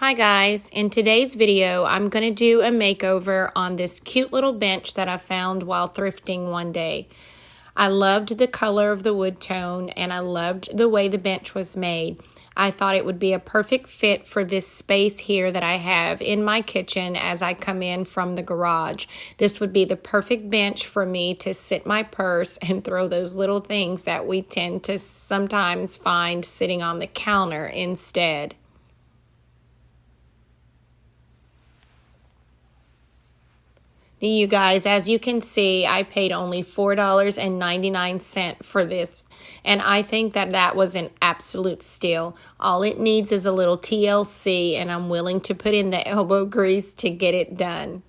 Hi guys, in today's video I'm going to do a makeover on this cute little bench that I found while thrifting one day. I loved the color of the wood tone and I loved the way the bench was made. I thought it would be a perfect fit for this space here that I have in my kitchen as I come in from the garage. This would be the perfect bench for me to sit my purse and throw those little things that we tend to sometimes find sitting on the counter instead. You guys, as you can see, I paid only $4.99 for this, and I think that was an absolute steal. All it needs is a little TLC, and I'm willing to put in the elbow grease to get it done.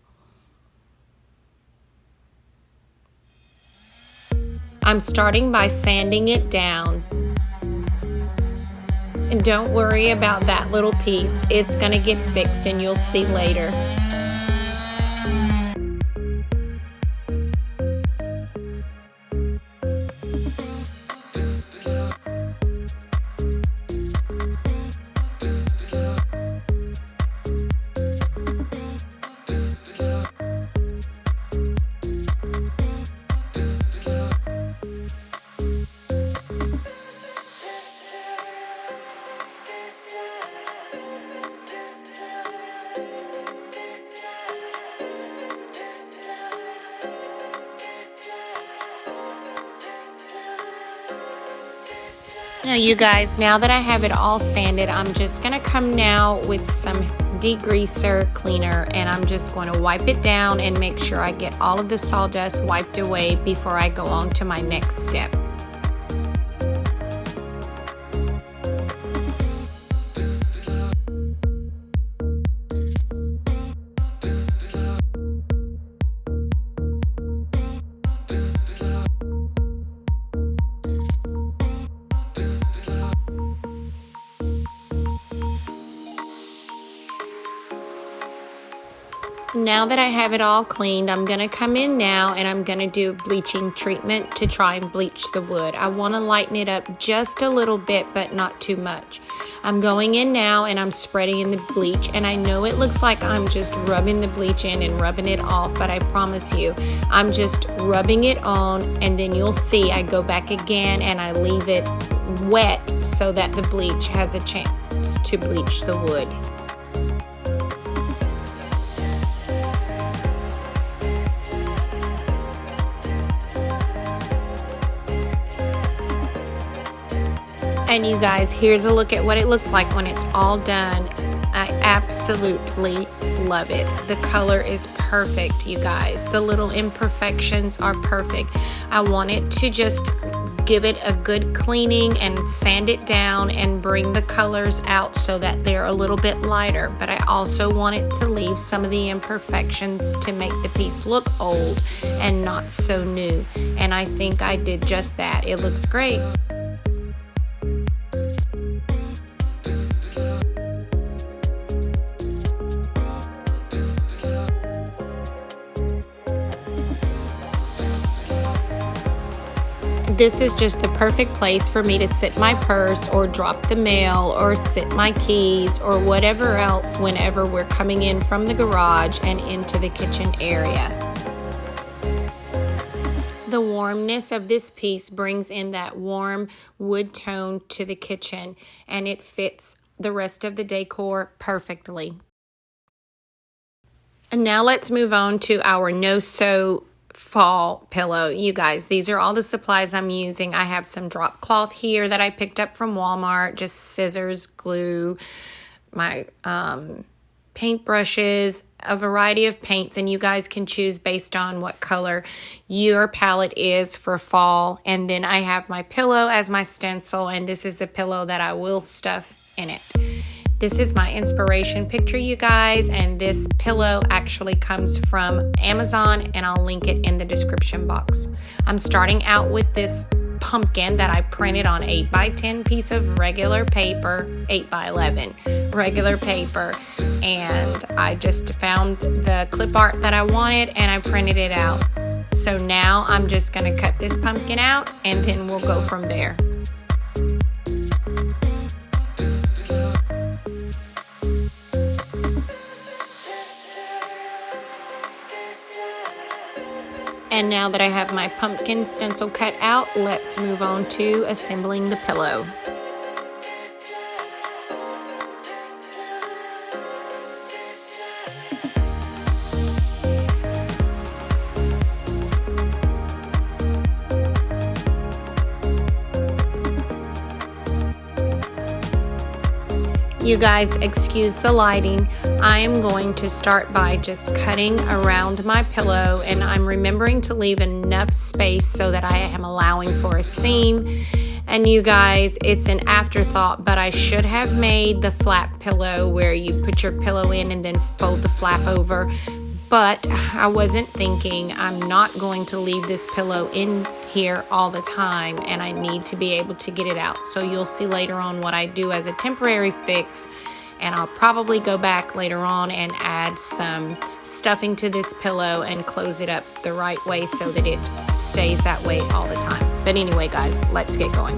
I'm starting by sanding it down. And don't worry about that little piece. It's going to get fixed, and you'll see later. Now you guys, now that I have it all sanded, I'm just going to come now with some degreaser cleaner and I'm just going to wipe it down and make sure I get all of the sawdust wiped away before I go on to my next step. Now that I have it all cleaned, I'm going to come in now and I'm going to do bleaching treatment to try and bleach the wood. I want to lighten it up just a little bit, but not too much. I'm going in now and I'm spreading in the bleach, and I know it looks like I'm just rubbing the bleach in and rubbing it off, but I promise you, I'm just rubbing it on, and then you'll see I go back again and I leave it wet so that the bleach has a chance to bleach the wood. And you guys, here's a look at what it looks like when it's all done. I absolutely love it. The color is perfect, you guys. The little imperfections are perfect. I want it to just give it a good cleaning and sand it down and bring the colors out so that they're a little bit lighter. But I also want it to leave some of the imperfections to make the piece look old and not so new. And I think I did just that. It looks great. This is just the perfect place for me to sit my purse or drop the mail or sit my keys or whatever else whenever we're coming in from the garage and into the kitchen area. The warmness of this piece brings in that warm wood tone to the kitchen, and it fits the rest of the decor perfectly. And now let's move on to our no-sew fall pillow. You guys, these are all the supplies I'm using. I have some drop cloth here that I picked up from Walmart, just scissors, glue, my paint brushes, a variety of paints, and you guys can choose based on what color your palette is for fall. And then I have my pillow as my stencil, and this is the pillow that I will stuff in it. This is my inspiration picture, you guys, and this pillow actually comes from Amazon, and I'll link it in the description box. I'm starting out with this pumpkin that I printed on 8x10 piece of regular paper, 8x11 regular paper, and I just found the clip art that I wanted and I printed it out. So now I'm just going to cut this pumpkin out and then we'll go from there. And now that I have my pumpkin stencil cut out, let's move on to assembling the pillow. You guys, excuse the lighting. I am going to start by just cutting around my pillow, and I'm remembering to leave enough space so that I am allowing for a seam. And you guys, it's an afterthought, but I should have made the flap pillow where you put your pillow in and then fold the flap over. But I wasn't thinking I'm not going to leave this pillow in here all the time, and I need to be able to get it out. So you'll see later on what I do as a temporary fix, and I'll probably go back later on and add some stuffing to this pillow and close it up the right way so that it stays that way all the time. But anyway, guys, let's get going.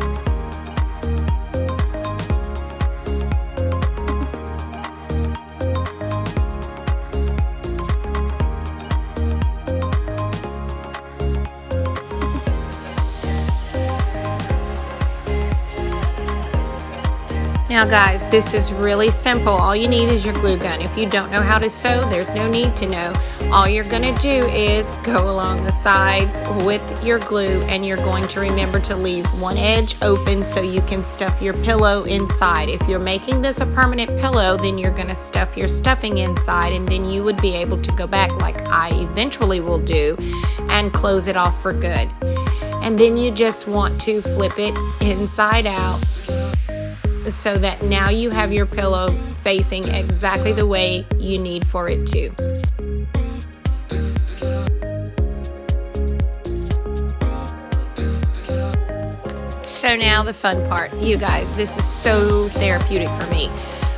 Now guys, this is really simple. All you need is your glue gun. If you don't know how to sew, there's no need to know. All you're going to do is go along the sides with your glue, and you're going to remember to leave one edge open so you can stuff your pillow inside. If you're making this a permanent pillow, then you're going to stuff your stuffing inside, and then you would be able to go back like I eventually will do and close it off for good. And then you just want to flip it inside out, so that now you have your pillow facing exactly the way you need for it to. So now the fun part. You guys, this is so therapeutic for me.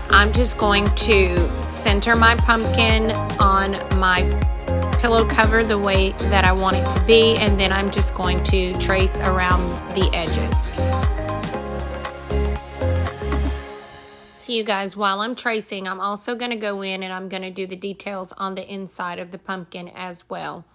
I'm just going to center my pumpkin on my pillow cover the way that I want it to be, and then I'm just going to trace around the edges. You guys, while I'm tracing, I'm also going to go in and I'm going to do the details on the inside of the pumpkin as well.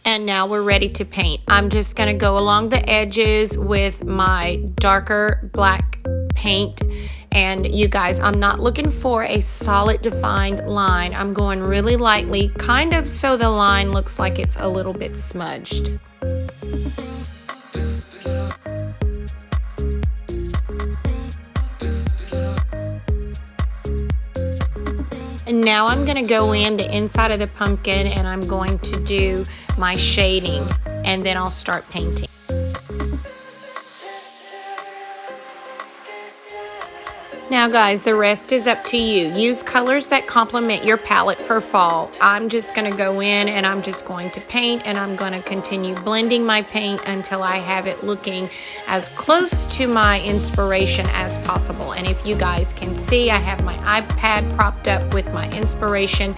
And now we're ready to paint. I'm just going to go along the edges with my darker black paint. And you guys, I'm not looking for a solid defined line. I'm going really lightly, kind of so the line looks like it's a little bit smudged. And now I'm going to go in the inside of the pumpkin and I'm going to do my shading, and then I'll start painting. Now guys, the rest is up to you. Use colors that complement your palette for fall. I'm just going to go in and I'm just going to paint, and I'm going to continue blending my paint until I have it looking as close to my inspiration as possible. And if you guys can see, I have my iPad propped up with my inspiration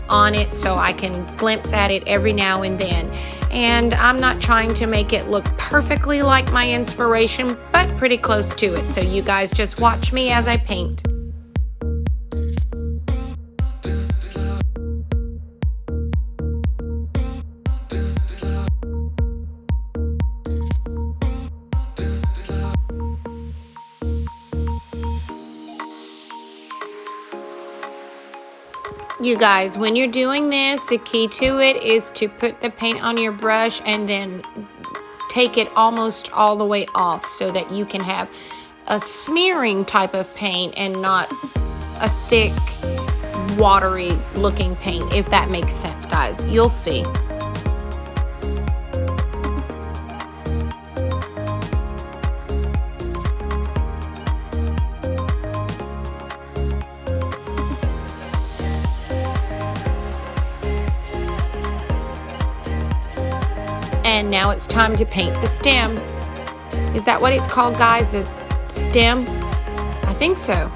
on it so I can glimpse at it every now and then. And I'm not trying to make it look perfectly like my inspiration, but pretty close to it. So you guys just watch me as I paint. You guys, when you're doing this, the key to it is to put the paint on your brush and then take it almost all the way off so that you can have a smearing type of paint and not a thick, watery looking paint, if that makes sense, guys. You'll see. And now it's time to paint the stem. Is that what it's called, guys? A stem? I think so.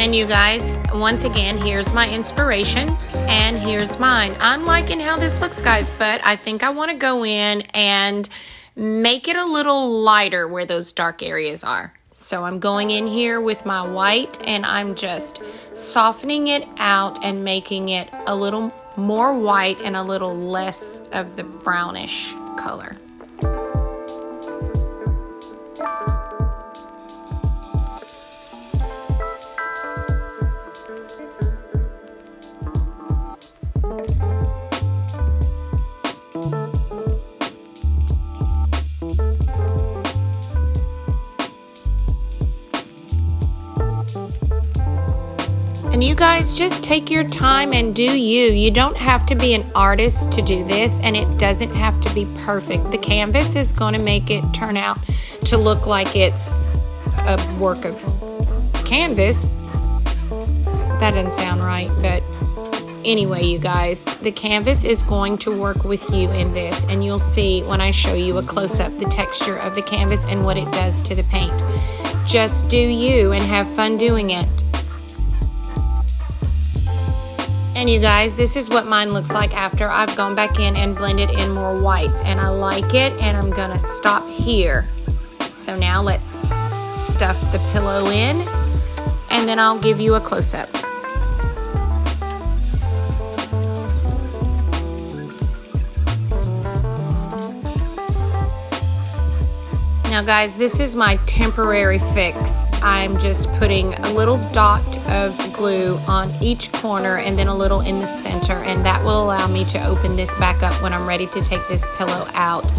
And you guys, once again, here's my inspiration and here's mine. I'm liking how this looks, guys, but I think I want to go in and make it a little lighter where those dark areas are. So I'm going in here with my white and I'm just softening it out and making it a little more white and a little less of the brownish color. And you guys just take your time and do you. You don't have to be an artist to do this, and it doesn't have to be perfect. The canvas is going to make it turn out to look like it's a work of canvas. That doesn't sound right, but anyway, you guys, the canvas is going to work with you in this, and you'll see when I show you a close-up the texture of the canvas and what it does to the paint. Just do you and have fun doing it. And you guys, this is what mine looks like after I've gone back in and blended in more whites, and I like it, and I'm gonna stop here. So now let's stuff the pillow in, and then I'll give you a close-up. Now guys, this is my temporary fix. I'm just putting a little dot of glue on each corner and then a little in the center, and that will allow me to open this back up when I'm ready to take this pillow out.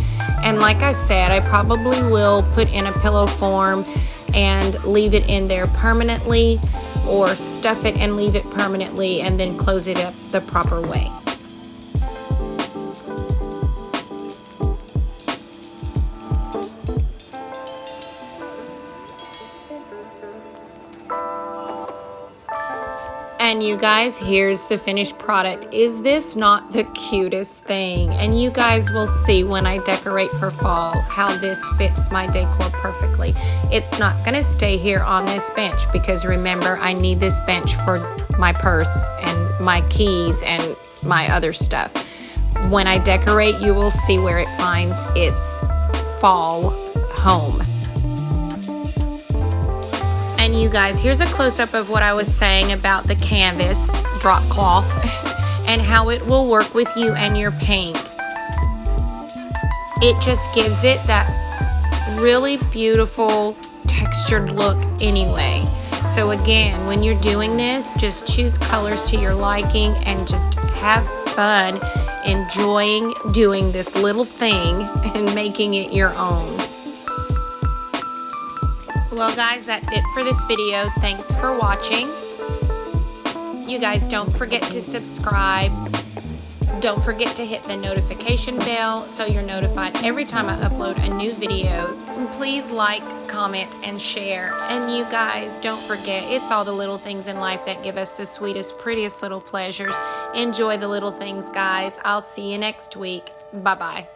And like I said, I probably will put in a pillow form and leave it in there permanently, or stuff it and leave it permanently and then close it up the proper way. And you guys, here's the finished product. Is this not the cutest thing? And you guys will see when I decorate for fall how this fits my decor perfectly. It's not gonna stay here on this bench because remember, I need this bench for my purse and my keys and my other stuff. When I decorate, you will see where it finds its fall home. And you guys, here's a close-up of what I was saying about the canvas drop cloth and how it will work with you and your paint. It just gives it that really beautiful textured look anyway. So again, when you're doing this, just choose colors to your liking and just have fun enjoying doing this little thing and making it your own. Well guys, that's it for this video. Thanks for watching. You guys don't forget to subscribe. Don't forget to hit the notification bell so you're notified every time I upload a new video. And please like, comment, and share. And you guys, don't forget, it's all the little things in life that give us the sweetest, prettiest little pleasures. Enjoy the little things, guys. I'll see you next week. Bye-bye.